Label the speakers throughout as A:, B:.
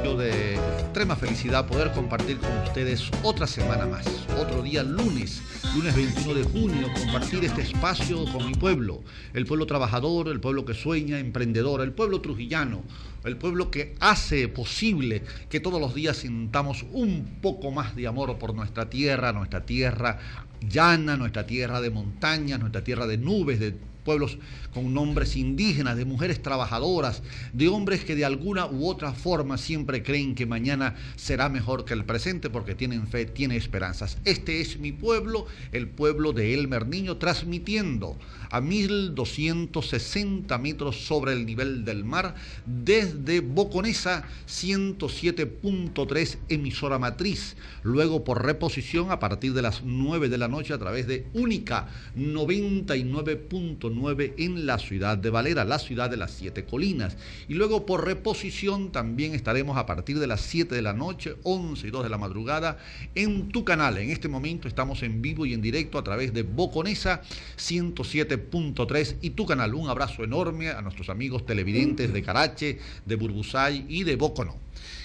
A: Yo de extrema felicidad poder compartir con ustedes otra semana más, otro día lunes 21 de junio, compartir este espacio con mi pueblo, el pueblo trabajador, el pueblo que sueña, emprendedor, el pueblo trujillano, el pueblo que hace posible que todos los días sintamos un poco más de amor por nuestra tierra llana, nuestra tierra de montañas, nuestra tierra de nubes, de pueblos con nombres indígenas, de mujeres trabajadoras, de hombres que de alguna u otra forma siempre creen que mañana será mejor que el presente porque tienen fe, tienen esperanzas. Este es mi pueblo, el pueblo de Elmer Niño, transmitiendo a 1260 metros sobre el nivel del mar desde Boconesa 107.3 emisora matriz, luego por reposición a partir de las 9 de la noche a través de Única 99.9 en la ciudad de Valera, la ciudad de las 7 colinas, y luego por reposición también estaremos a partir de las 7 de la noche, 11 y 2 de la madrugada en tu canal. En este momento estamos en vivo y en directo a través de Boconesa 107.3 y tu canal. Un abrazo enorme a nuestros amigos televidentes de Carache, de Burbusay y de Boconó.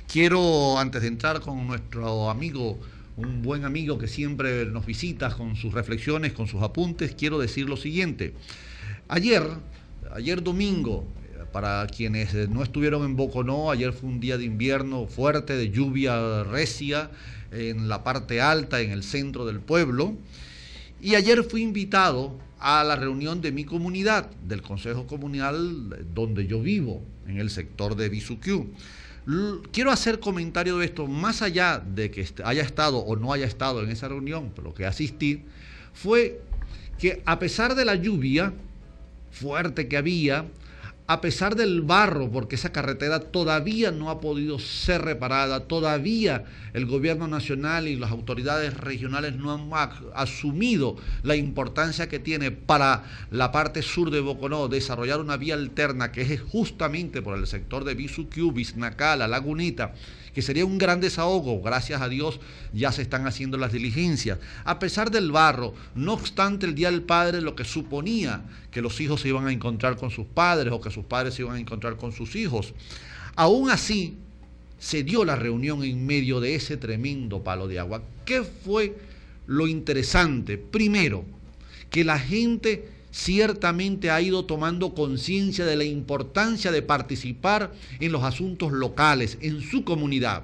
A: Quiero, antes de entrar con nuestro amigo, un buen amigo que siempre nos visita con sus reflexiones, con sus apuntes, quiero decir lo siguiente. Ayer domingo, para quienes no estuvieron en Boconó, ayer fue un día de invierno fuerte, de lluvia recia en la parte alta, en el centro del pueblo, y ayer fui invitado a la reunión de mi comunidad, del Consejo Comunal donde yo vivo, en el sector de Bisuquiú. Quiero hacer comentario de esto, más allá de que haya estado o no haya estado en esa reunión, pero lo que asistí fue que a pesar de la lluvia fuerte que había, a pesar del barro, porque esa carretera todavía no ha podido ser reparada, todavía el gobierno nacional y las autoridades regionales no han asumido la importancia que tiene para la parte sur de Boconó desarrollar una vía alterna que es justamente por el sector de Bisuquiú, Biznacá, La Lagunita, que sería un gran desahogo. Gracias a Dios ya se están haciendo las diligencias. A pesar del barro, no obstante el Día del Padre, lo que suponía que los hijos se iban a encontrar con sus padres o que sus padres se iban a encontrar con sus hijos, aún así se dio la reunión en medio de ese tremendo palo de agua. ¿Qué fue lo interesante? Primero, que la gente ciertamente ha ido tomando conciencia de la importancia de participar en los asuntos locales, en su comunidad.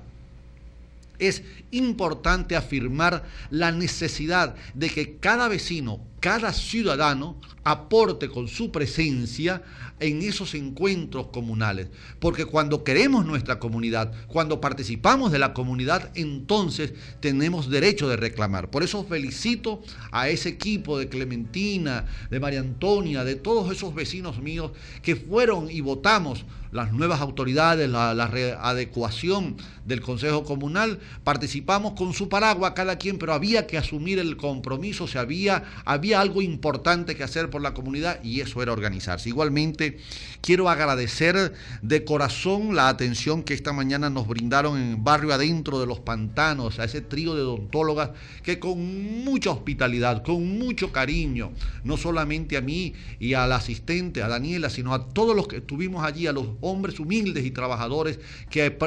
A: Es importante afirmar la necesidad de que cada vecino, cada ciudadano aporte con su presencia en esos encuentros comunales, porque cuando queremos nuestra comunidad, cuando participamos de la comunidad, entonces tenemos derecho de reclamar. Por eso felicito a ese equipo de Clementina, de María Antonia, de todos esos vecinos míos que fueron y votamos las nuevas autoridades, la readecuación del Consejo Comunal, participamos con su paraguas cada quien, pero había que asumir el compromiso, había algo importante que hacer por la comunidad y eso era organizarse. Igualmente, quiero agradecer de corazón la atención que esta mañana nos brindaron en Barrio Adentro de los Pantanos, a ese trío de odontólogas que con mucha hospitalidad, con mucho cariño, no solamente a mí y al asistente, a Daniela, sino a todos los que estuvimos allí, a los hombres humildes y trabajadores que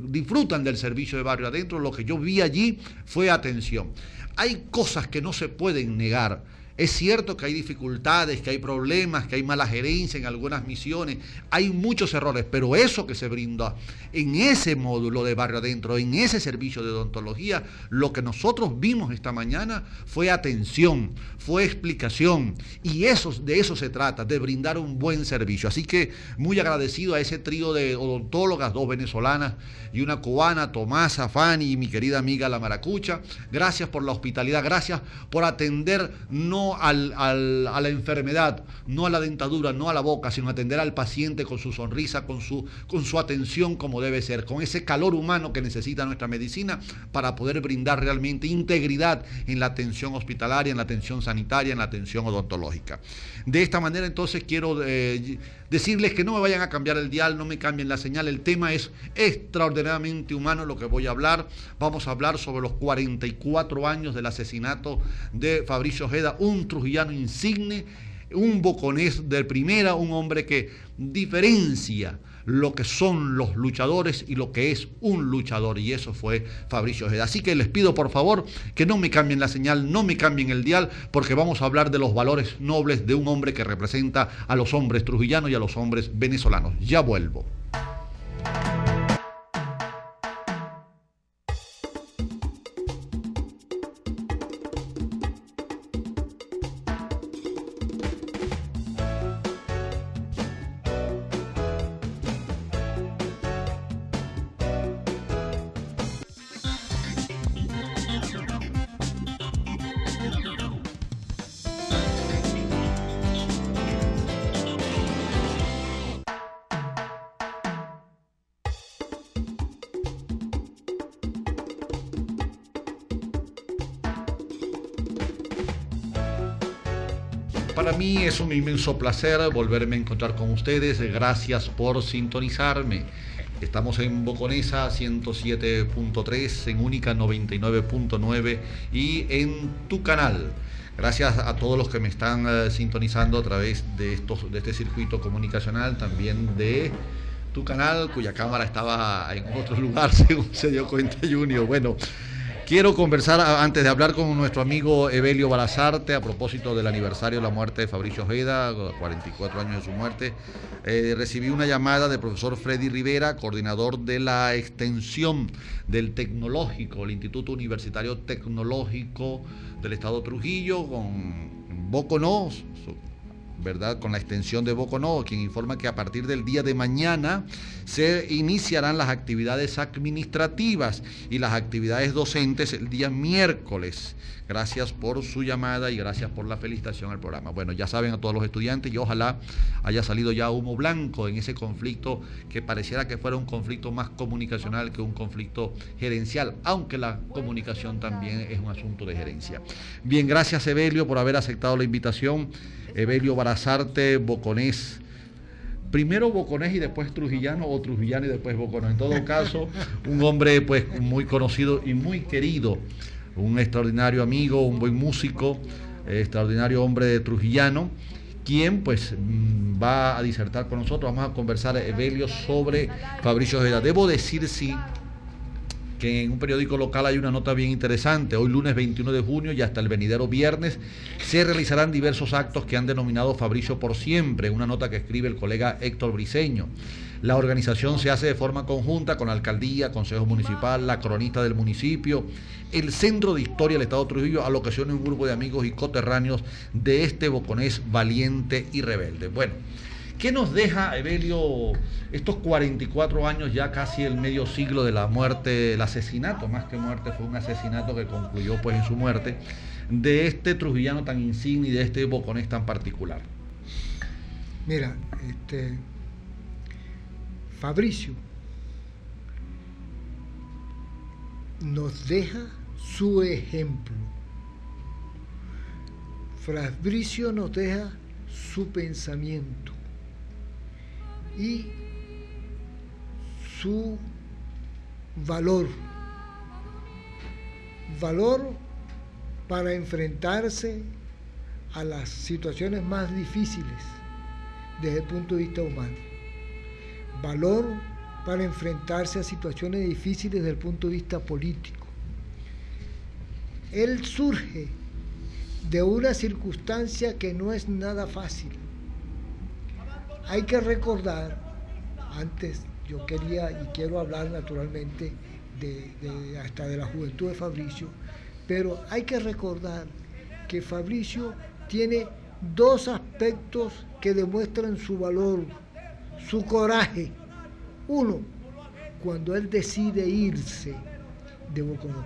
A: disfrutan del servicio de Barrio Adentro, lo que yo vi allí fue atención. Hay cosas que no se pueden negar. Es cierto que hay dificultades, que hay problemas, que hay mala gerencia en algunas misiones, hay muchos errores, pero eso que se brinda en ese módulo de Barrio Adentro, en ese servicio de odontología, lo que nosotros vimos esta mañana fue atención, fue explicación, y de eso se trata, de brindar un buen servicio. Así que muy agradecido a ese trío de odontólogas, 2 venezolanas y una cubana, Tomasa, Fanny y mi querida amiga La Maracucha. Gracias por la hospitalidad, gracias por atender no a la enfermedad, no a la dentadura, no a la boca, sino atender al paciente con su sonrisa, con su atención como debe ser, con ese calor humano que necesita nuestra medicina para poder brindar realmente integridad en la atención hospitalaria, en la atención sanitaria, en la atención odontológica. De esta manera entonces quiero decirles que no me vayan a cambiar el dial, no me cambien la señal. El tema es extraordinariamente humano lo que voy a hablar. Vamos a hablar sobre los 44 años del asesinato de Fabricio Ojeda, un trujillano insigne, un boconés de primera, un hombre que diferencia lo que son los luchadores y lo que es un luchador, y eso fue Fabricio Ojeda. Así que les pido por favor que no me cambien la señal, no me cambien el dial, porque vamos a hablar de los valores nobles de un hombre que representa a los hombres trujillanos y a los hombres venezolanos. Ya vuelvo. Para mí es un inmenso placer volverme a encontrar con ustedes. Gracias por sintonizarme. Estamos en Boconesa 107.3, en Única 99.9 y en tu canal. Gracias a todos los que me están sintonizando a través de este circuito comunicacional, también de tu canal, cuya cámara estaba en otro lugar, según se dio cuenta Junior. Bueno, quiero conversar, antes de hablar con nuestro amigo Evelio Balazarte, a propósito del aniversario de la muerte de Fabricio Ojeda, 44 años de su muerte. Recibí una llamada del profesor Freddy Rivera, coordinador de la extensión del Tecnológico, el Instituto Universitario Tecnológico del Estado Trujillo, con Boconó, ¿verdad? Con la extensión de Boconó, quien informa que a partir del día de mañana se iniciarán las actividades administrativas y las actividades docentes el día miércoles. Gracias por su llamada y gracias por la felicitación al programa. Bueno, ya saben a todos los estudiantes, y ojalá haya salido ya humo blanco en ese conflicto que pareciera que fuera un conflicto más comunicacional que un conflicto gerencial, aunque la comunicación también es un asunto de gerencia. Bien, gracias Evelio por haber aceptado la invitación. Evelio Balazarte, boconés, primero boconés y después trujillano, o trujillano y después boconés. En todo caso, un hombre pues muy conocido y muy querido, un extraordinario amigo, un buen músico, extraordinario hombre trujillano, quien pues va a disertar con nosotros. Vamos a conversar, Evelio, sobre Fabricio Ojeda. Debo decir, sí, que en un periódico local hay una nota bien interesante. Hoy lunes 21 de junio y hasta el venidero viernes se realizarán diversos actos que han denominado Fabricio por siempre, una nota que escribe el colega Héctor Briceño. La organización se hace de forma conjunta con la alcaldía, consejo municipal, la cronista del municipio, el Centro de Historia del Estado Trujillo, a lo que son un grupo de amigos y coterráneos de este boconés valiente y rebelde. Bueno, ¿qué nos deja, Evelio, estos 44 años, ya casi el medio siglo de la muerte, el asesinato, más que muerte, fue un asesinato que concluyó pues en su muerte, de este trujillano tan insigne y de este boconés tan particular?
B: Mira, Fabricio nos deja su ejemplo. Fabricio nos deja su pensamiento y su valor para enfrentarse a las situaciones más difíciles desde el punto de vista humano, valor para enfrentarse a situaciones difíciles desde el punto de vista político. Él surge de una circunstancia que no es nada fácil. Hay que recordar, antes yo quería y quiero hablar naturalmente hasta de la juventud de Fabricio, pero hay que recordar que Fabricio tiene dos aspectos que demuestran su valor, su coraje. Uno, cuando él decide irse de Boconó,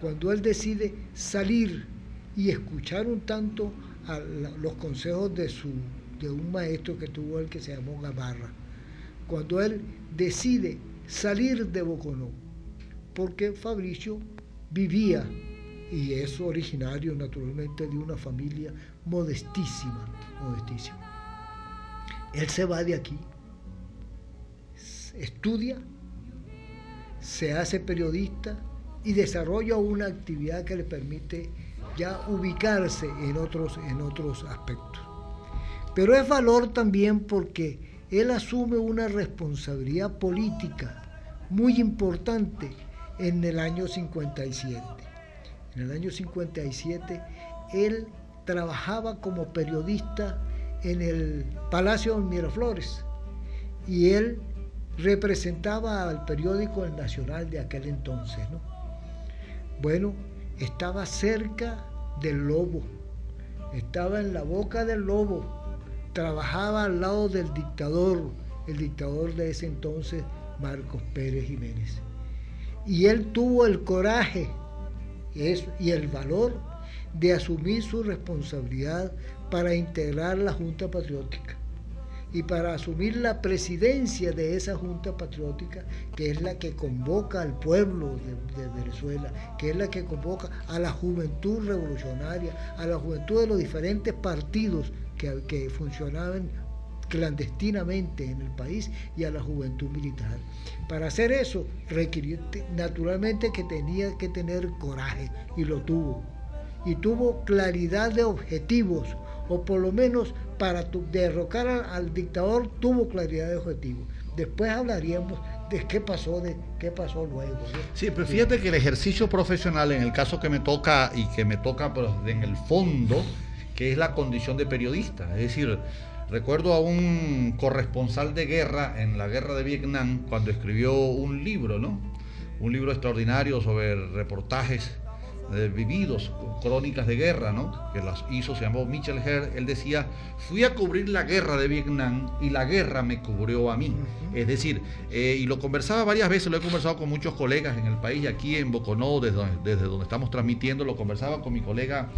B: cuando él decide salir y escuchar un tanto a los consejos de un maestro que tuvo él que se llamó Gamarra, cuando él decide salir de Boconó, porque Fabricio vivía, y es originario naturalmente de una familia modestísima. Él se va de aquí, estudia, se hace periodista y desarrolla una actividad que le permite ya ubicarse en otros aspectos. Pero es valor también porque él asume una responsabilidad política muy importante en el año 57. En el año 57, él trabajaba como periodista en el Palacio de Miraflores y él representaba al periódico El Nacional de aquel entonces, ¿no? Bueno, estaba cerca del lobo, estaba en la boca del lobo, trabajaba al lado del dictador, el dictador de ese entonces, Marcos Pérez Jiménez. Y él tuvo el coraje y el valor de asumir su responsabilidad para integrar la Junta Patriótica y para asumir la presidencia de esa Junta Patriótica, que es la que convoca al pueblo de Venezuela, que es la que convoca a la juventud revolucionaria, a la juventud de los diferentes partidos que funcionaban clandestinamente en el país y a la juventud militar. Para hacer eso requirió naturalmente que tenía que tener coraje, y lo tuvo. Y tuvo claridad de objetivos, o por lo menos para derrocar al dictador tuvo claridad de objetivos. Después hablaríamos de qué pasó luego, ¿no?
A: Sí, pero fíjate que el ejercicio profesional, en el caso que me toca, y que me toca pero en el fondo, que es la condición de periodista, es decir, recuerdo a un corresponsal de guerra en la guerra de Vietnam cuando escribió un libro, ¿no? Un libro extraordinario sobre reportajes vividos, crónicas de guerra, ¿no? Que las hizo, se llamó Michel Herr. Él decía: fui a cubrir la guerra de Vietnam y la guerra me cubrió a mí. Es decir, y lo conversaba varias veces, lo he conversado con muchos colegas en el país, y aquí en Boconó, desde donde estamos transmitiendo, lo conversaba con mi colega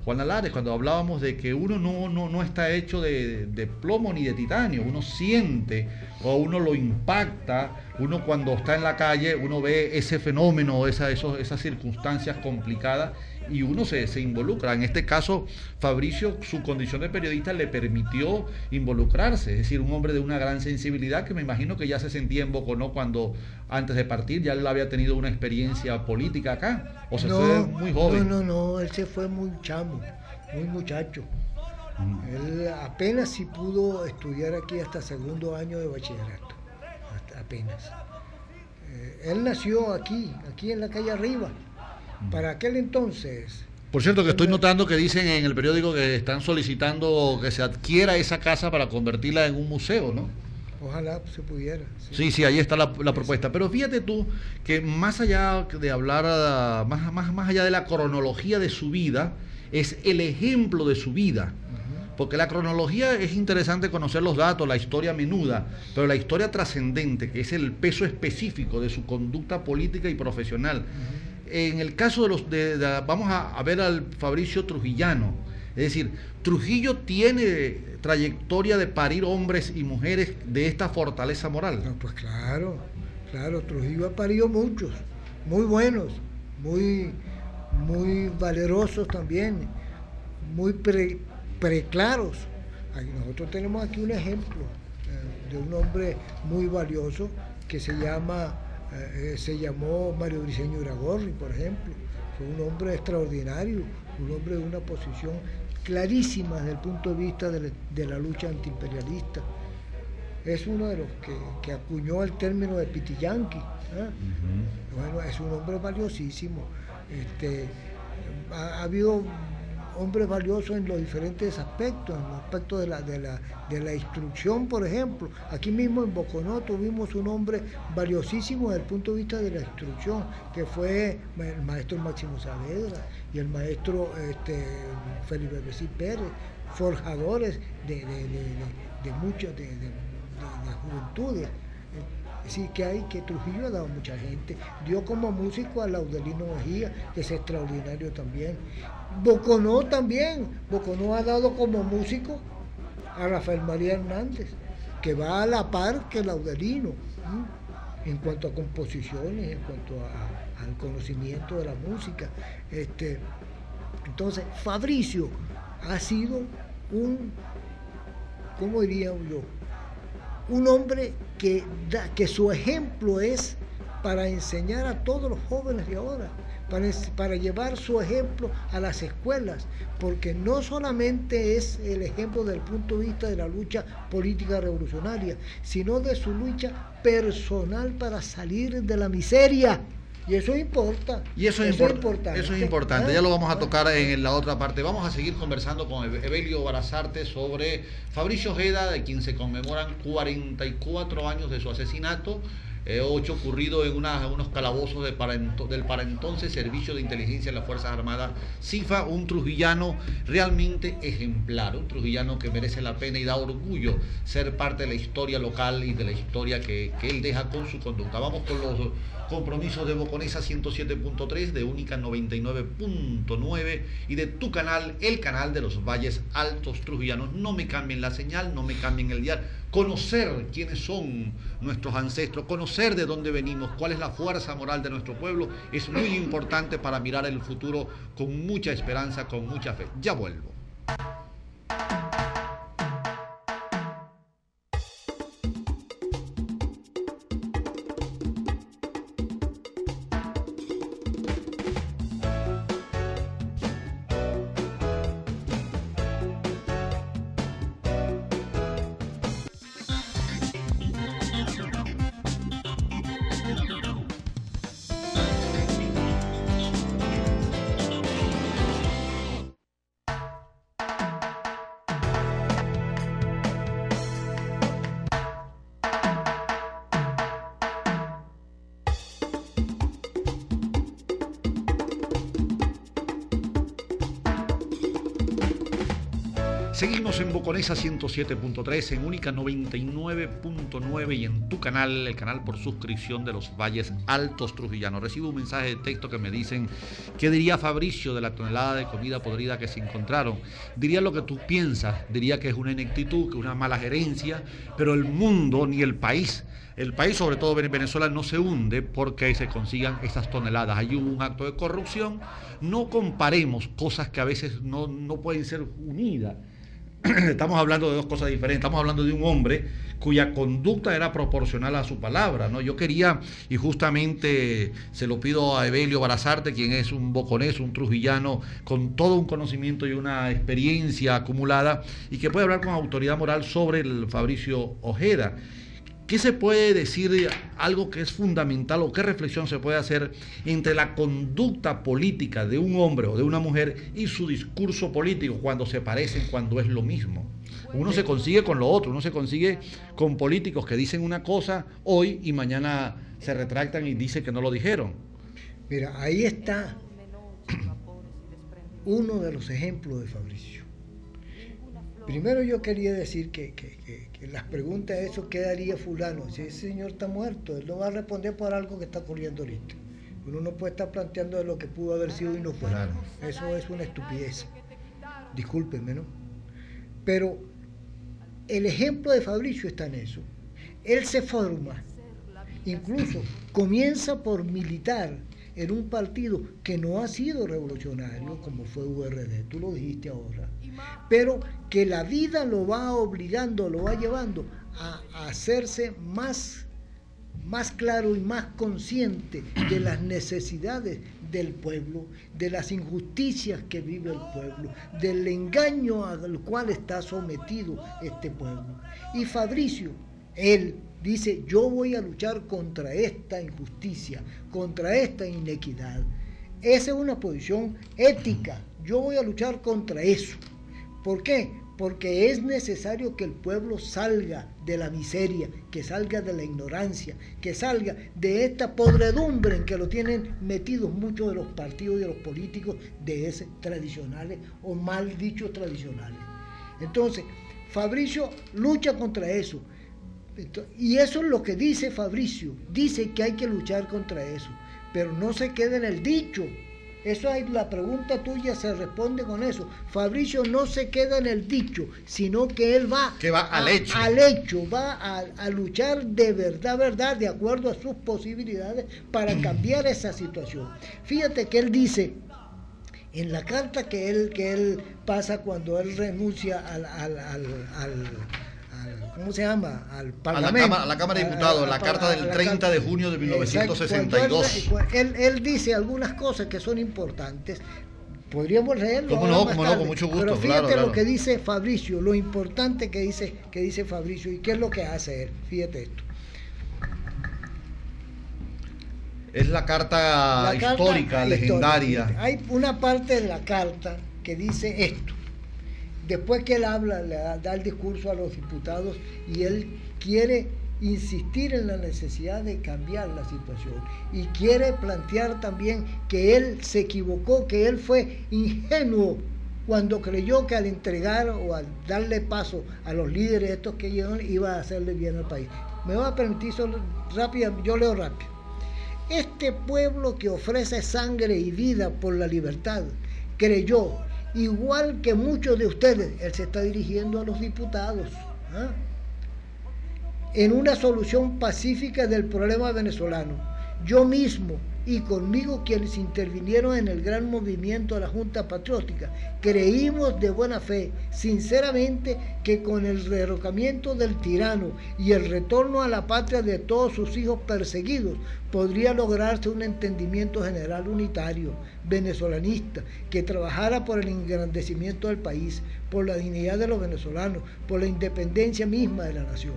A: Juan Alares, cuando hablábamos de que uno no está hecho de plomo ni de titanio, uno siente o uno lo impacta, uno cuando está en la calle, uno ve ese fenómeno, esas circunstancias complicadas, y uno se involucra. En este caso, Fabricio, su condición de periodista le permitió involucrarse, es decir, un hombre de una gran sensibilidad que me imagino que ya se sentía en Boconó cuando, antes de partir, ya él había tenido una experiencia política acá, o se fue muy joven.
B: No, él se fue muy chamo, muy muchacho. Él apenas si pudo estudiar aquí hasta segundo año de bachillerato, apenas. Él nació aquí en la calle Arriba. Para aquel entonces.
A: Por cierto, que estoy notando que dicen en el periódico que están solicitando que se adquiera esa casa para convertirla en un museo, ¿no?
B: Ojalá se pudiera.
A: Sí, ahí está la propuesta. Pero fíjate tú que más allá de hablar, más allá de la cronología de su vida, es el ejemplo de su vida. Porque la cronología es interesante conocer los datos, la historia menuda, pero la historia trascendente, que es el peso específico de su conducta política y profesional. En el caso vamos a ver al Fabricio trujillano, es decir, Trujillo tiene trayectoria de parir hombres y mujeres de esta fortaleza moral.
B: No, pues claro, Trujillo ha parido muchos, muy buenos, muy valerosos también, muy preclaros. Nosotros tenemos aquí un ejemplo de un hombre muy valioso que se llamó Mario Briceño Iragorri, por ejemplo. Fue un hombre extraordinario, un hombre de una posición clarísima desde el punto de vista de la lucha antiimperialista. Es uno de los que acuñó el término de pitiyanqui. Bueno, es un hombre valiosísimo. Ha habido hombres valiosos en los diferentes aspectos, en los aspectos de la instrucción, por ejemplo. Aquí mismo en Boconó tuvimos un hombre valiosísimo desde el punto de vista de la instrucción, que fue el maestro Máximo Saavedra y el maestro Felipe Besí Pérez, forjadores de muchas de juventudes. Sí, que Trujillo ha dado a mucha gente. Dio como músico a Laudelino Mejía, que es extraordinario también. Boconó también. Boconó ha dado como músico a Rafael María Hernández, que va a la par que Laudelino, en cuanto a composiciones, en cuanto al conocimiento de la música. Entonces, Fabricio ha sido ¿cómo diría yo? Un hombre que su ejemplo es para enseñar a todos los jóvenes de ahora, para llevar su ejemplo a las escuelas, porque no solamente es el ejemplo desde el punto de vista de la lucha política revolucionaria, sino de su lucha personal para salir de la miseria. Y eso importa.
A: Y eso es importante. Eso es importante. Ya lo vamos a tocar en la otra parte. Vamos a seguir conversando con Evelio Barazarte sobre Fabricio Ojeda, de quien se conmemoran 44 años de su asesinato. 8 ocurrido en unos calabozos del para entonces Servicio de Inteligencia de las Fuerzas Armadas CIFA, un trujillano realmente ejemplar, un trujillano que merece la pena y da orgullo ser parte de la historia local y de la historia que él deja con su conducta. Vamos con los compromisos de Boconesa 107.3, de Única 99.9 y de tu canal, el canal de los Valles Altos Trujillanos. No me cambien la señal, no me cambien el dial. Conocer quiénes son nuestros ancestros, conocer de dónde venimos, cuál es la fuerza moral de nuestro pueblo, es muy importante para mirar el futuro con mucha esperanza, con mucha fe. Ya vuelvo. Seguimos en Boconesa 107.3, en Única 99.9 y en tu canal, el canal por suscripción de los Valles Altos Trujillanos. Recibo un mensaje de texto que me dicen: ¿qué diría Fabricio de la tonelada de comida podrida que se encontraron? Diría lo que tú piensas, diría que es una ineptitud, que es una mala gerencia, pero el mundo ni el país sobre todo Venezuela, no se hunde porque se consigan esas toneladas. Allí hubo un acto de corrupción. No comparemos cosas que a veces no pueden ser unidas. Estamos hablando de dos cosas diferentes. Estamos hablando de un hombre cuya conducta era proporcional a su palabra, ¿no? Yo quería, y justamente se lo pido a Evelio Barazarte, quien es un boconés, un trujillano con todo un conocimiento y una experiencia acumulada, y que puede hablar con autoridad moral sobre el Fabricio Ojeda. ¿Qué se puede decir, algo que es fundamental, o qué reflexión se puede hacer entre la conducta política de un hombre o de una mujer y su discurso político, cuando se parecen, cuando es lo mismo? Uno se consigue con lo otro, uno se consigue con políticos que dicen una cosa hoy y mañana se retractan y dicen que no lo dijeron.
B: Mira, ahí está uno de los ejemplos de Fabricio. Primero yo quería decir que las preguntas de eso, ¿qué daría fulano? Si ese señor está muerto, él no va a responder por algo que está ocurriendo ahorita. Uno no puede estar planteando de lo que pudo haber sido y no fue. Claro. Eso es una estupidez. Discúlpenme, ¿no? Pero el ejemplo de Fabricio está en eso. Él se forma, incluso comienza por militar en un partido que no ha sido revolucionario como fue URD, tú lo dijiste ahora, pero que la vida lo va obligando, lo va llevando a hacerse más claro y más consciente de las necesidades del pueblo, de las injusticias que vive el pueblo, del engaño al cual está sometido este pueblo. Y Fabricio, él dice: yo voy a luchar contra esta injusticia, contra esta inequidad. Esa es una posición ética. Yo voy a luchar contra eso. ¿Por qué? Porque es necesario que el pueblo salga de la miseria, que salga de la ignorancia, que salga de esta podredumbre en que lo tienen metidos muchos de los partidos y de los políticos de ese tradicionales, o mal dichos tradicionales. Entonces, Fabricio lucha contra eso. Y eso es lo que dice Fabricio. Dice que hay que luchar contra eso, pero no se queda en el dicho. Eso es, la pregunta tuya se responde con eso. Fabricio no se queda en el dicho, sino que él va al hecho, va a luchar de verdad, de acuerdo a sus posibilidades, para cambiar esa situación. Fíjate que él dice en la carta que él pasa cuando él renuncia ¿cómo se llama? Al Parlamento.
A: A la Cámara de Diputados, la carta del 30 de junio de 1962.
B: Él dice algunas cosas que son importantes. Podríamos leerlo.
A: ¿Cómo no? Con mucho gusto.
B: Pero fíjate
A: claro.
B: lo que dice Fabricio, lo importante que dice Fabricio y qué es lo que hace él. Fíjate esto.
A: Es la carta histórica, legendaria.
B: Hay una parte de la carta que dice esto. Después que él habla, le da el discurso a los diputados y él quiere insistir en la necesidad de cambiar la situación y quiere plantear también que él se equivocó, que él fue ingenuo cuando creyó que al entregar o al darle paso a los líderes estos que llegaron iba a hacerle bien al país. Me va a permitir solo rápido, yo leo rápido. Este pueblo que ofrece sangre y vida por la libertad creyó, igual que muchos de ustedes, él se está dirigiendo a los diputados, en una solución pacífica del problema venezolano. Yo mismo y conmigo quienes intervinieron en el gran movimiento de la Junta Patriótica, creímos de buena fe, sinceramente, que con el derrocamiento del tirano y el retorno a la patria de todos sus hijos perseguidos, podría lograrse un entendimiento general unitario, venezolanista, que trabajara por el engrandecimiento del país, por la dignidad de los venezolanos, por la independencia misma de la nación.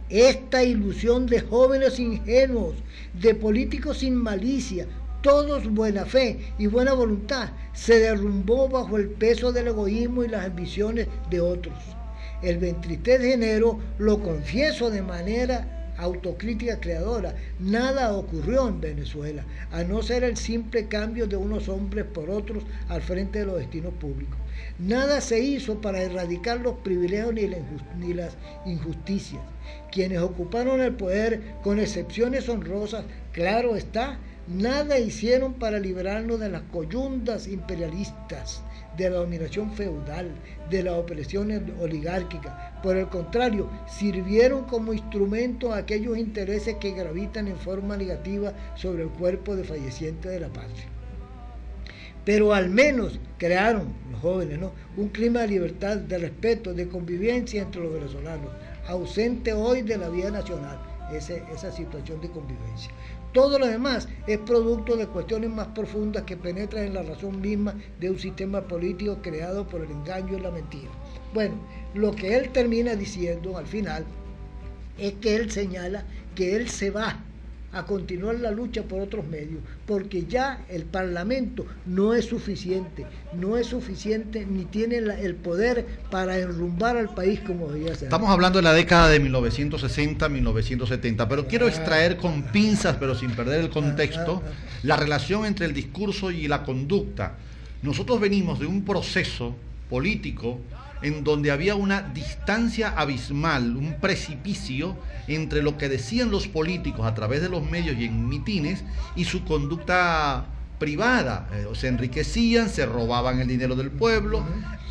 B: Esta ilusión de jóvenes ingenuos, de políticos sin malicia, todos buena fe y buena voluntad, se derrumbó bajo el peso del egoísmo y las ambiciones de otros. El 23 de enero, lo confieso de manera autocrítica creadora, nada ocurrió en Venezuela, a no ser el simple cambio de unos hombres por otros al frente de los destinos públicos. Nada se hizo para erradicar los privilegios ni las injusticias. Quienes ocuparon el poder, con excepciones honrosas, claro está, nada hicieron para liberarnos de las coyundas imperialistas, de la dominación feudal, de la opresión oligárquica. Por el contrario, sirvieron como instrumento a aquellos intereses que gravitan en forma negativa sobre el cuerpo de falleciente de la patria. Pero al menos crearon, los jóvenes, un clima de libertad, de respeto, de convivencia entre los venezolanos, ausente hoy de la vida nacional, esa situación de convivencia. Todo lo demás es producto de cuestiones más profundas que penetran en la razón misma de un sistema político creado por el engaño y la mentira. Bueno, lo que él termina diciendo al final es que él señala que él se va a continuar la lucha por otros medios, porque ya el Parlamento no es suficiente ni tiene el poder para enrumbar al país como debía ser.
A: Estamos hablando de la década de 1960-1970, pero quiero extraer con pinzas, pero sin perder el contexto, la relación entre el discurso y la conducta. Nosotros venimos de un proceso político en donde había una distancia abismal, un precipicio entre lo que decían los políticos a través de los medios y en mitines y su conducta privada. Se enriquecían, se robaban el dinero del pueblo.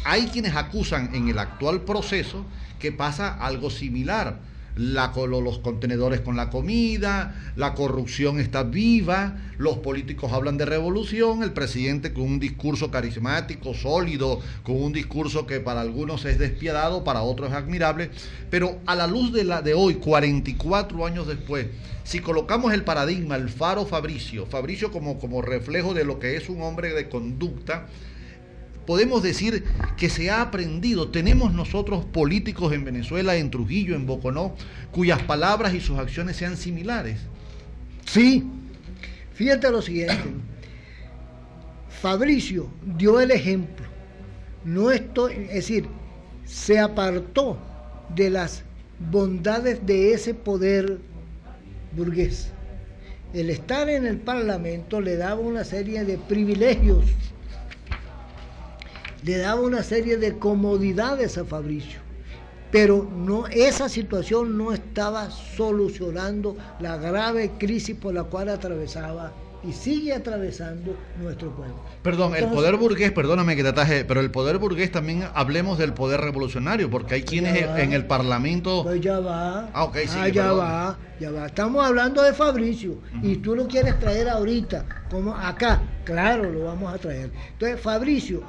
A: Hay quienes acusan en el actual proceso que pasa algo similar. Los contenedores con la comida, la corrupción está viva, los políticos hablan de revolución, el presidente con un discurso carismático, sólido, con un discurso que para algunos es despiadado, para otros es admirable, pero a la luz de hoy, 44 años después, si colocamos el paradigma, el faro Fabricio como reflejo de lo que es un hombre de conducta, podemos decir que se ha aprendido. Tenemos nosotros políticos en Venezuela, en Trujillo, en Boconó, cuyas palabras y sus acciones sean similares.
B: Sí, fíjate lo siguiente. Fabricio dio el ejemplo. Es decir, se apartó de las bondades de ese poder burgués. El estar en el Parlamento le daba una serie de privilegios, le daba una serie de comodidades a Fabricio, pero esa situación no estaba solucionando la grave crisis por la cual atravesaba y sigue atravesando nuestro pueblo.
A: Perdón, el poder burgués, perdóname que te ataje, pero el poder burgués también hablemos del poder revolucionario, porque hay quienes en el Parlamento...
B: Pues ya va.
A: Okay, sí,
B: ya va. Estamos hablando de Fabricio, y tú lo quieres traer ahorita, como acá. Claro, lo vamos a traer. Entonces, Fabricio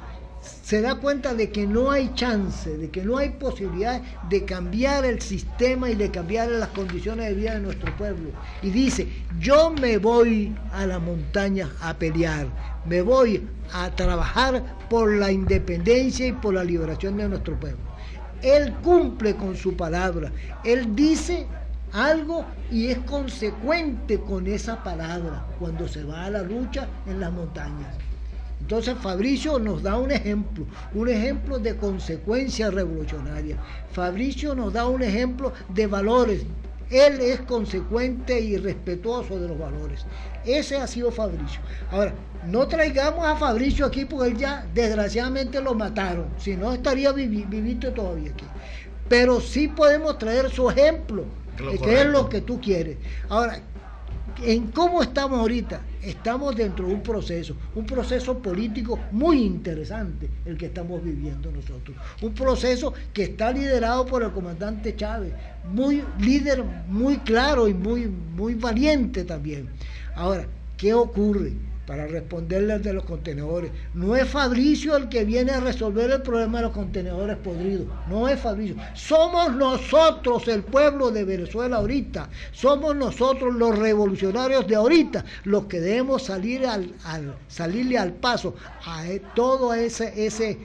B: se da cuenta de que no hay chance, de que no hay posibilidad de cambiar el sistema y de cambiar las condiciones de vida de nuestro pueblo. Y dice, yo me voy a la montaña a pelear, me voy a trabajar por la independencia y por la liberación de nuestro pueblo. Él cumple con su palabra, él dice algo y es consecuente con esa palabra cuando se va a la lucha en las montañas. Entonces Fabricio nos da un ejemplo de consecuencia revolucionaria. Fabricio nos da un ejemplo de valores. Él es consecuente y respetuoso de los valores. Ese ha sido Fabricio. Ahora, no traigamos a Fabricio aquí porque él ya desgraciadamente lo mataron. Si no, estaría vivito todavía aquí. Pero sí podemos traer su ejemplo, que es lo que tú quieres. Ahora, ¿en cómo estamos ahorita? Estamos dentro de un proceso político muy interesante, el que estamos viviendo nosotros. Un proceso que está liderado por el comandante Chávez, líder muy claro y muy valiente también. Ahora, ¿qué ocurre? Para responderle al de los contenedores, no es Fabricio el que viene a resolver el problema de los contenedores podridos, no es Fabricio, somos nosotros, el pueblo de Venezuela ahorita, somos nosotros los revolucionarios de ahorita, los que debemos salirle al paso a todo ese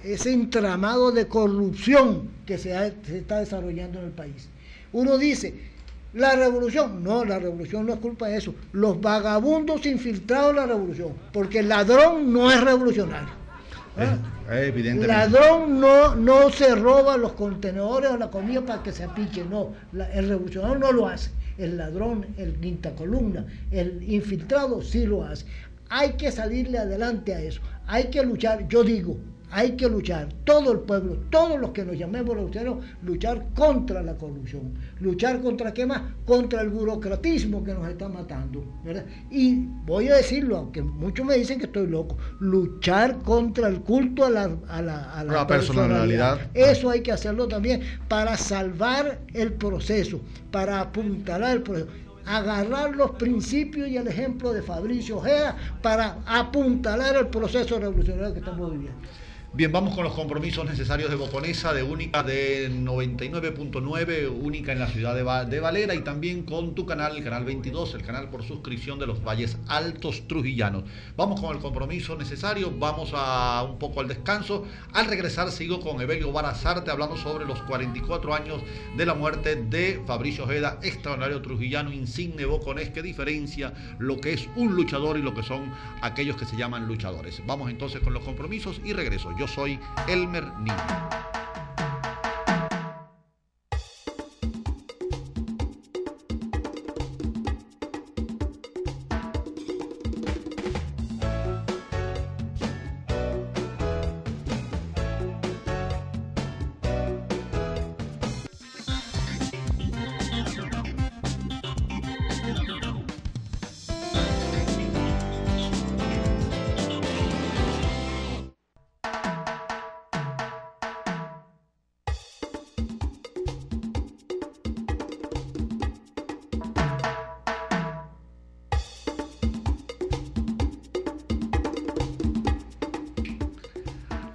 B: entramado de corrupción que se está desarrollando en el país. Uno dice, la revolución no es culpa de eso. Los vagabundos infiltrados en la revolución, porque el ladrón no es revolucionario.
A: Evidentemente.
B: El ladrón no se roba los contenedores o la comida para que se apiche, no. El revolucionario no lo hace. El ladrón, el quinta columna, el infiltrado sí lo hace. Hay que salirle adelante a eso. Hay que luchar, yo digo, hay que luchar, todo el pueblo, todos los que nos llamemos revolucionarios, luchar contra la corrupción. ¿Luchar contra qué más? Contra el burocratismo que nos está matando, ¿verdad? Y voy a decirlo, aunque muchos me dicen que estoy loco, luchar contra el culto a la personalidad. Eso hay que hacerlo también para salvar el proceso, para apuntalar el proceso. Agarrar los principios y el ejemplo de Fabricio Ojeda para apuntalar el proceso revolucionario que estamos viviendo.
A: Bien, vamos con los compromisos necesarios de Boconesa, de Única de 99.9, Única en la ciudad de Valera, y también con tu canal, el canal 22, el canal por suscripción de los Valles Altos Trujillanos. Vamos con el compromiso necesario, vamos a un poco al descanso. Al regresar sigo con Evelio Barazarte hablando sobre los 44 años de la muerte de Fabricio Ojeda, extraordinario trujillano, insigne boconés, que diferencia lo que es un luchador y lo que son aquellos que se llaman luchadores. Vamos entonces con los compromisos y regreso. Yo soy Elmer Niño.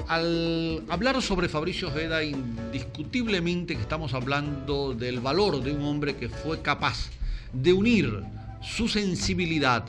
A: Al hablar sobre Fabricio Ojeda, indiscutiblemente que estamos hablando del valor de un hombre que fue capaz de unir su sensibilidad,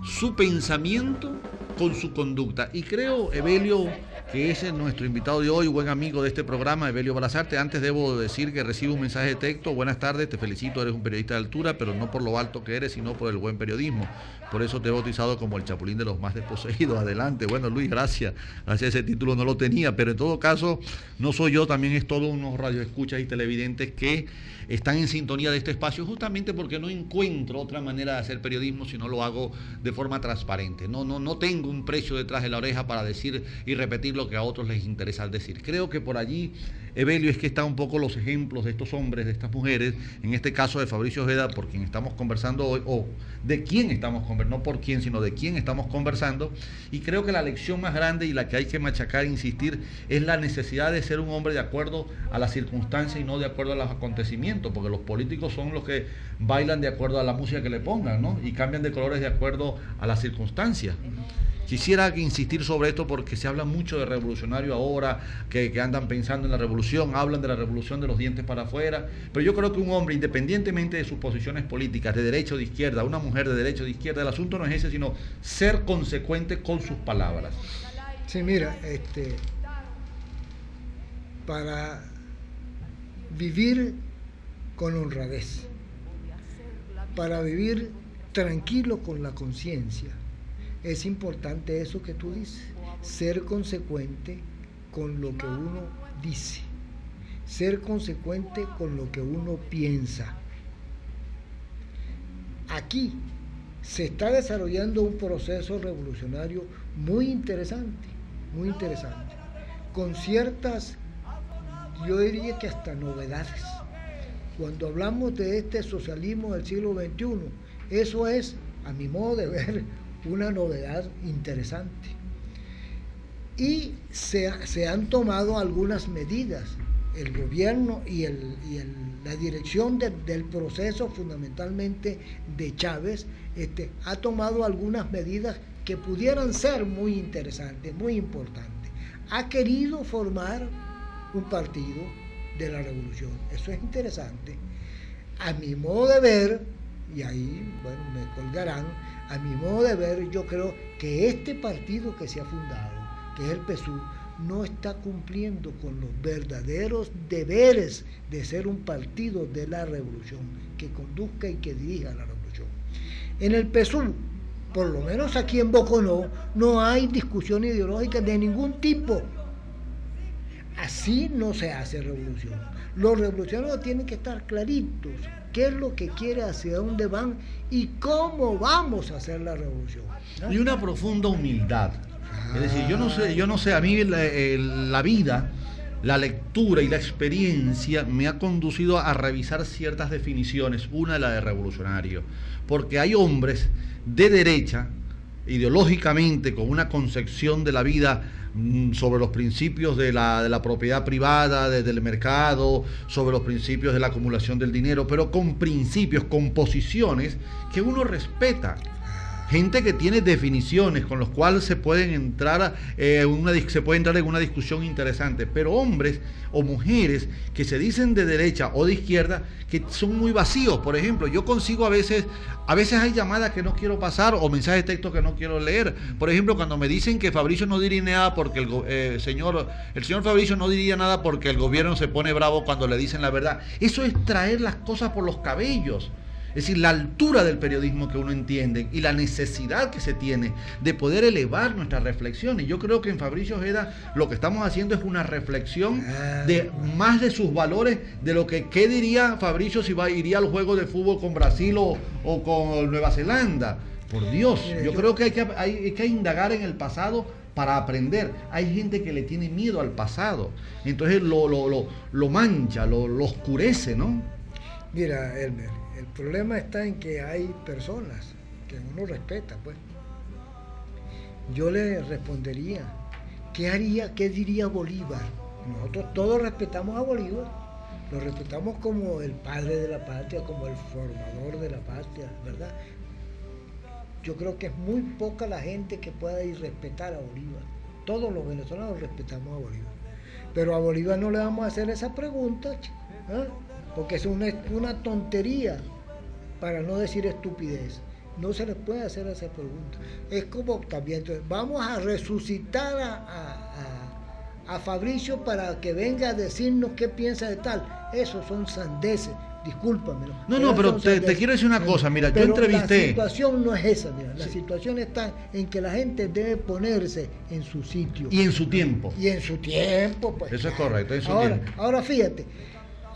A: su pensamiento con su conducta. Y creo, Evelio, que ese es nuestro invitado de hoy, buen amigo de este programa, Evelio Barazarte. Antes debo decir que recibo un mensaje de texto: buenas tardes, te felicito, eres un periodista de altura, pero no por lo alto que eres, sino por el buen periodismo. Por eso te he bautizado como el chapulín de los más desposeídos. Adelante. Bueno, Luis, gracias. Ese título no lo tenía, pero en todo caso, no soy yo, también es todos unos radioescuchas y televidentes que están en sintonía de este espacio, justamente porque no encuentro otra manera de hacer periodismo si no lo hago de forma transparente. No tengo un precio detrás de la oreja para decir y repetir lo que a otros les interesa decir. Creo que por allí, Evelio, es que están un poco los ejemplos de estos hombres, de estas mujeres, en este caso de Fabricio Ojeda, por quien estamos conversando hoy, o de quién estamos conversando, no por quién, sino de quién estamos conversando. Y creo que la lección más grande y la que hay que machacar e insistir es la necesidad de ser un hombre de acuerdo a las circunstancias y no de acuerdo a los acontecimientos, porque los políticos son los que bailan de acuerdo a la música que le pongan, ¿no? Y cambian de colores de acuerdo a las circunstancias. Quisiera insistir sobre esto porque se habla mucho de revolucionario ahora, que andan pensando en la revolución, hablan de la revolución de los dientes para afuera, pero yo creo que un hombre, independientemente de sus posiciones políticas, de derecha o de izquierda, una mujer de derecha o de izquierda, el asunto no es ese, sino ser consecuente con sus palabras.
B: Sí, mira, para vivir con honradez, para vivir tranquilo con la conciencia, es importante eso que tú dices, ser consecuente con lo que uno dice, ser consecuente con lo que uno piensa. Aquí se está desarrollando un proceso revolucionario muy interesante, con ciertas, yo diría que hasta novedades. Cuando hablamos de este socialismo del siglo XXI, eso es, a mi modo de ver, una novedad interesante. Y se han tomado algunas medidas. El gobierno y la dirección del proceso, fundamentalmente de Chávez, ha tomado algunas medidas que pudieran ser muy interesantes, muy importantes. Ha querido formar un partido de la revolución. Eso es interesante. A mi modo de ver, y ahí, bueno, me colgarán, a mi modo de ver, yo creo que este partido que se ha fundado, que es el PSUV, no está cumpliendo con los verdaderos deberes de ser un partido de la revolución, que conduzca y que dirija la revolución. En el PSUV, por lo menos aquí en Boconó, no hay discusión ideológica de ningún tipo. Así no se hace revolución. Los revolucionarios tienen que estar claritos qué es lo que quiere, hacia dónde van y cómo vamos a hacer la revolución, ¿no?
A: Y una profunda humildad. Es decir, yo no sé, a mí la vida, la lectura y la experiencia me ha conducido a revisar ciertas definiciones, una de la de revolucionario, porque hay hombres de derecha, ideológicamente, con una concepción de la vida sobre los principios de la propiedad privada, del mercado, sobre los principios de la acumulación del dinero, pero con principios, con posiciones que uno respeta. Gente que tiene definiciones con las cuales se pueden entrar en una discusión interesante, pero hombres o mujeres que se dicen de derecha o de izquierda que son muy vacíos. Por ejemplo, yo consigo a veces hay llamadas que no quiero pasar o mensajes de texto que no quiero leer. Por ejemplo, cuando me dicen que Fabricio no diría nada porque el señor Fabricio no diría nada porque el gobierno se pone bravo cuando le dicen la verdad. Eso es traer las cosas por los cabellos. Es decir, la altura del periodismo que uno entiende y la necesidad que se tiene de poder elevar nuestras reflexiones. Yo creo que en Fabricio Ojeda lo que estamos haciendo es una reflexión de más de sus valores, de lo que qué diría Fabricio si iría al juego de fútbol con Brasil o con Nueva Zelanda. Por Dios, yo creo que hay que indagar en el pasado para aprender. Hay gente que le tiene miedo al pasado, entonces lo mancha, lo oscurece, ¿no?
B: Mira, Elmer, el problema está en que hay personas que uno respeta, pues. Yo le respondería, ¿qué diría Bolívar? Nosotros todos respetamos a Bolívar, lo respetamos como el padre de la patria, como el formador de la patria, ¿verdad? Yo creo que es muy poca la gente que pueda irrespetar a Bolívar. Todos los venezolanos respetamos a Bolívar. Pero a Bolívar no le vamos a hacer esa pregunta, ¿eh? Porque es una tontería, para no decir estupidez. No se les puede hacer esa pregunta. Es como también, entonces, vamos a resucitar a Fabricio para que venga a decirnos qué piensa de tal. Esos son sandeces, discúlpame.
A: No, pero te quiero decir una cosa, mira, yo entrevisté...
B: La situación no es esa, mira, la situación está en que la gente debe ponerse en su sitio.
A: Y en su tiempo.
B: Y en su tiempo, pues.
A: Eso es correcto, en su tiempo.
B: Ahora fíjate,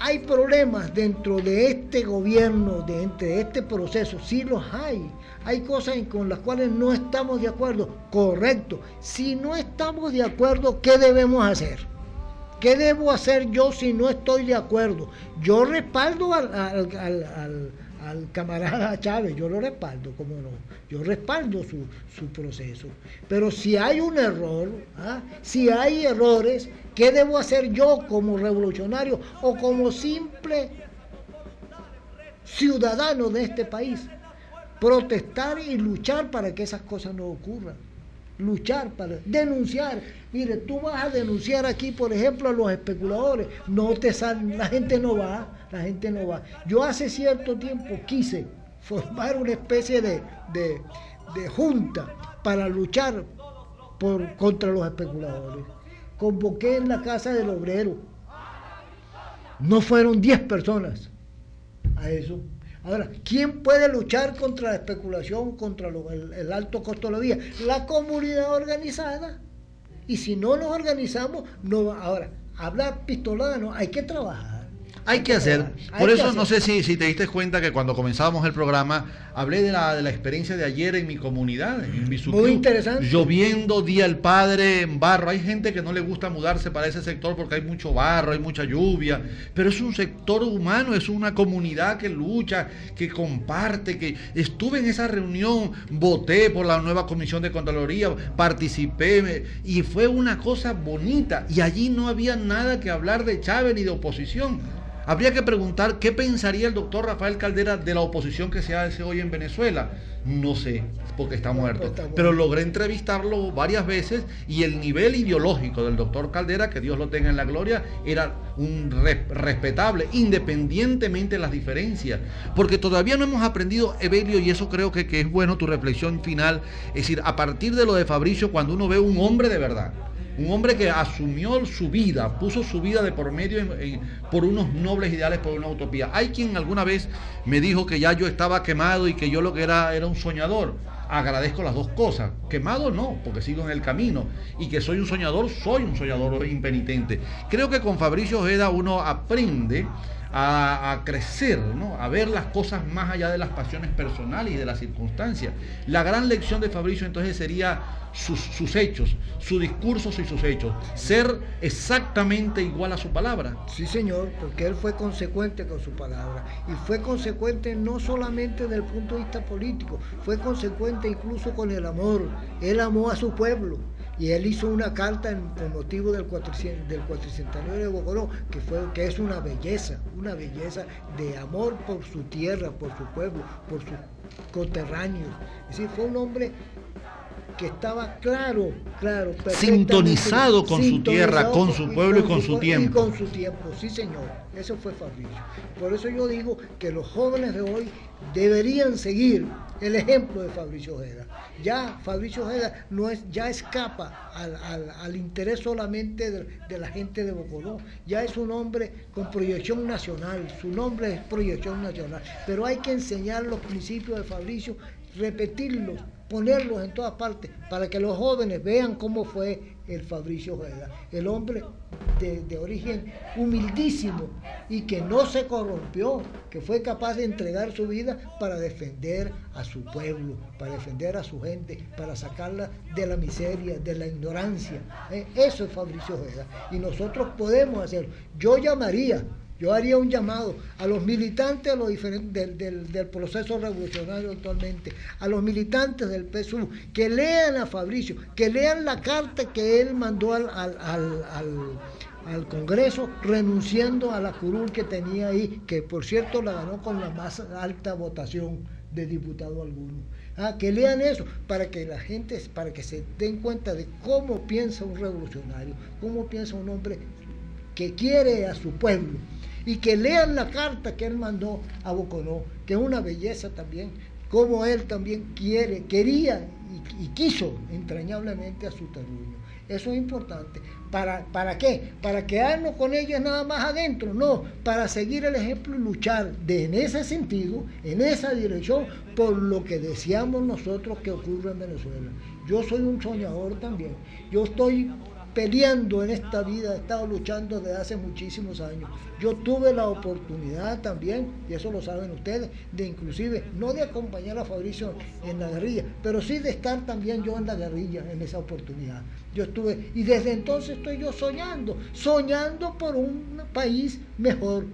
B: hay problemas dentro de este gobierno, dentro de este proceso, sí los hay. Hay cosas con las cuales no estamos de acuerdo, correcto. Si no estamos de acuerdo, ¿qué debemos hacer? ¿Qué debo hacer yo si no estoy de acuerdo? Yo respaldo al camarada Chávez, yo lo respaldo, ¿cómo no? Yo respaldo su proceso. Pero si hay un error, si hay errores, ¿qué debo hacer yo como revolucionario o como simple ciudadano de este país? Protestar y luchar para que esas cosas no ocurran. luchar para denunciar. Mire, tú vas a denunciar aquí, por ejemplo, a los especuladores, no te salen, la gente no va. Yo hace cierto tiempo quise formar una especie de junta para luchar contra los especuladores. Convoqué en la Casa del Obrero. No fueron 10 personas a eso. Ahora, ¿quién puede luchar contra la especulación, contra el alto costo de la vida? La comunidad organizada. Y si no nos organizamos, no va. Ahora, hablar pistolada no, hay que trabajar.
A: Hay que hacer. Por eso no sé si te diste cuenta que cuando comenzábamos el programa hablé de la experiencia de ayer en mi comunidad, en Bisuquí.
B: Muy interesante.
A: Lloviendo, Día del Padre, en barro. Hay gente que no le gusta mudarse para ese sector porque hay mucho barro, hay mucha lluvia. Pero es un sector humano, es una comunidad que lucha, que comparte, que estuve en esa reunión, voté por la nueva comisión de Contraloría, participé y fue una cosa bonita. Y allí no había nada que hablar de Chávez ni de oposición. Habría que preguntar qué pensaría el doctor Rafael Caldera de la oposición que se hace hoy en Venezuela. No sé, porque está muerto. Pero logré entrevistarlo varias veces y el nivel ideológico del doctor Caldera, que Dios lo tenga en la gloria, era un respetable, independientemente de las diferencias. Porque todavía no hemos aprendido, Evelio, y eso creo que es bueno tu reflexión final, es decir, a partir de lo de Fabricio, cuando uno ve un hombre de verdad, un hombre que asumió su vida, puso su vida de por medio por unos nobles ideales, por una utopía. Hay quien alguna vez me dijo que ya yo estaba quemado y que yo lo que era un soñador. Agradezco las dos cosas. Quemado no, porque sigo en el camino. Y que soy un soñador impenitente. Creo que con Fabricio Ojeda uno aprende a crecer, ¿no? A ver las cosas más allá de las pasiones personales y de las circunstancias. La gran lección de Fabricio entonces sería sus hechos, sus discursos y sus hechos, ser exactamente igual a su palabra.
B: Sí, señor, porque él fue consecuente con su palabra y fue consecuente no solamente desde el punto de vista político, fue consecuente incluso con el amor. Él amó a su pueblo y él hizo una carta con motivo del cuatricentenario de Bocoró, que es una belleza de amor por su tierra, por su pueblo, por sus coterráneos. Es decir, fue un hombre que estaba claro,
A: sintonizado con su tierra, con su pueblo y con su tiempo.
B: Y con su tiempo, sí, señor. Eso fue Fabricio. Por eso yo digo que los jóvenes de hoy deberían seguir el ejemplo de Fabricio Ojeda. Ya Fabricio Ojeda ya escapa al interés solamente de la gente de Bocoró. Ya es un hombre con proyección nacional, su nombre es proyección nacional. Pero hay que enseñar los principios de Fabricio, repetirlos, ponerlos en todas partes, para que los jóvenes vean cómo fue el Fabricio Ojeda, el hombre de origen humildísimo y que no se corrompió, que fue capaz de entregar su vida para defender a su pueblo, para defender a su gente, para sacarla de la miseria, de la ignorancia. Eso es Fabricio Ojeda y nosotros podemos hacerlo. Yo haría un llamado a los militantes del proceso revolucionario actualmente, a los militantes del PSUV, que lean a Fabricio, que lean la carta que él mandó al Congreso renunciando a la curul que tenía ahí, que por cierto la ganó con la más alta votación de diputado alguno. Que lean eso para que la gente, para que se den cuenta de cómo piensa un revolucionario, cómo piensa un hombre que quiere a su pueblo. Y que lean la carta que él mandó a Bocoró, que es una belleza también, como él también quería y quiso entrañablemente a su terruño. Eso es importante. ¿Para qué? ¿Para quedarnos con ellos nada más adentro? No, para seguir el ejemplo y luchar en ese sentido, en esa dirección, por lo que deseamos nosotros que ocurra en Venezuela. Yo soy un soñador también. Yo estoy peleando en esta vida, he estado luchando desde hace muchísimos años. Yo tuve la oportunidad también, y eso lo saben ustedes, de inclusive, no de acompañar a Fabricio en la guerrilla, pero sí de estar también yo en la guerrilla en esa oportunidad. Yo estuve, y desde entonces estoy yo soñando por un país mejor,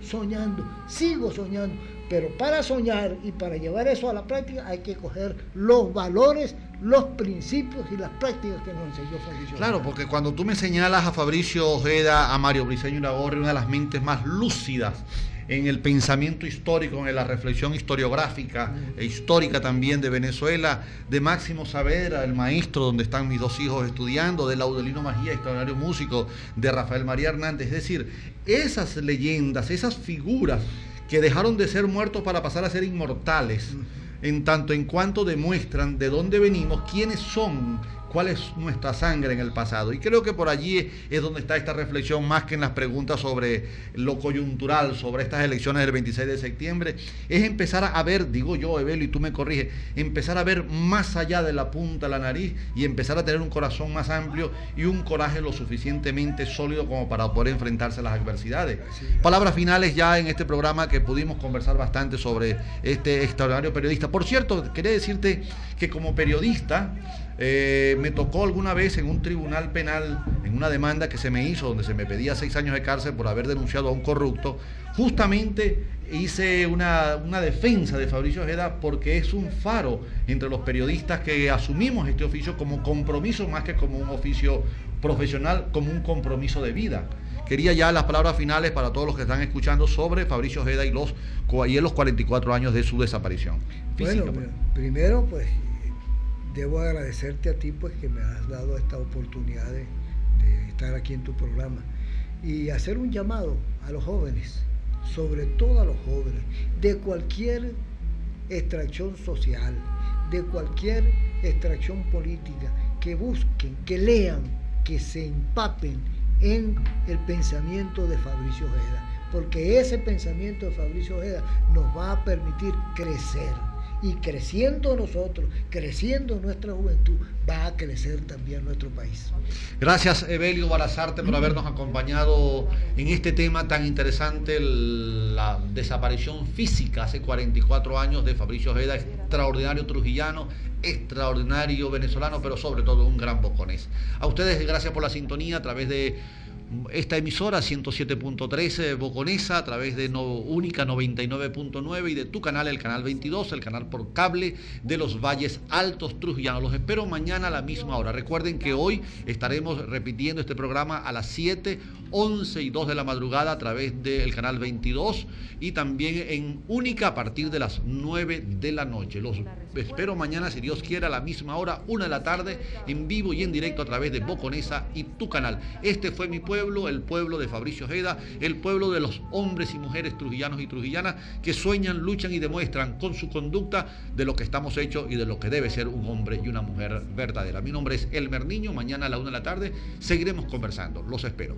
B: sigo soñando. Pero para soñar y para llevar eso a la práctica hay que coger los valores, los principios y las prácticas que nos enseñó Fabricio.
A: Claro, porque cuando tú me señalas a Fabricio Ojeda, a Mario Briceño Iragorri, una de las mentes más lúcidas en el pensamiento histórico, en la reflexión historiográfica e histórica también de Venezuela, de Máximo Saavedra, el maestro donde están mis dos hijos estudiando, de Laudelino Mejía, extraordinario músico, de Rafael María Hernández. Es decir, esas leyendas, esas figuras que dejaron de ser muertos para pasar a ser inmortales, en tanto en cuanto demuestran de dónde venimos, quiénes son, cuál es nuestra sangre en el pasado. Y creo que por allí es donde está esta reflexión, más que en las preguntas sobre lo coyuntural, sobre estas elecciones del 26 de septiembre, es empezar a ver, digo yo, Evelio, y tú me corriges, empezar a ver más allá de la punta de la nariz y empezar a tener un corazón más amplio y un coraje lo suficientemente sólido como para poder enfrentarse a las adversidades. Sí. Palabras finales ya en este programa, que pudimos conversar bastante sobre este extraordinario periodista. Por cierto, quería decirte que como periodista, me tocó alguna vez en un tribunal penal, en una demanda que se me hizo, donde se me pedía 6 años de cárcel por haber denunciado a un corrupto. Justamente hice una defensa de Fabricio Ojeda, porque es un faro entre los periodistas que asumimos este oficio como compromiso, más que como un oficio profesional, como un compromiso de vida. Quería ya las palabras finales para todos los que están escuchando sobre Fabricio Ojeda y los 44 años de su desaparición física.
B: Bueno, primero pues debo agradecerte a ti, pues, que me has dado esta oportunidad de estar aquí en tu programa y hacer un llamado a los jóvenes, sobre todo a los jóvenes, de cualquier extracción social, de cualquier extracción política, que busquen, que lean, que se empapen en el pensamiento de Fabricio Ojeda, porque ese pensamiento de Fabricio Ojeda nos va a permitir crecer. Y creciendo nosotros, creciendo nuestra juventud, va a crecer también nuestro país.
A: Gracias, Evelio Barazarte, por habernos acompañado en este tema tan interesante, la desaparición física hace 44 años de Fabricio Ojeda, extraordinario trujillano, extraordinario venezolano, pero sobre todo un gran boconés. A ustedes, gracias por la sintonía a través de esta emisora 107.3 Boconesa, a través de Única 99.9 y de tu canal, el canal 22, el canal por cable de los Valles Altos Trujillanos. Los espero mañana a la misma hora. Recuerden que hoy estaremos repitiendo este programa a las 7, 11 y 2 de la madrugada a través del canal 22 y también en Única a partir de las 9 de la noche. Los espero mañana, si Dios quiere, a la misma hora, 1 de la tarde, en vivo y en directo a través de Boconesa y tu canal. Este fue mi pueblo, el pueblo de Fabricio Ojeda, el pueblo de los hombres y mujeres trujillanos y trujillanas que sueñan, luchan y demuestran con su conducta de lo que estamos hechos y de lo que debe ser un hombre y una mujer verdadera. Mi nombre es Elmer Niño, mañana a la 1 de la tarde seguiremos conversando. Los espero.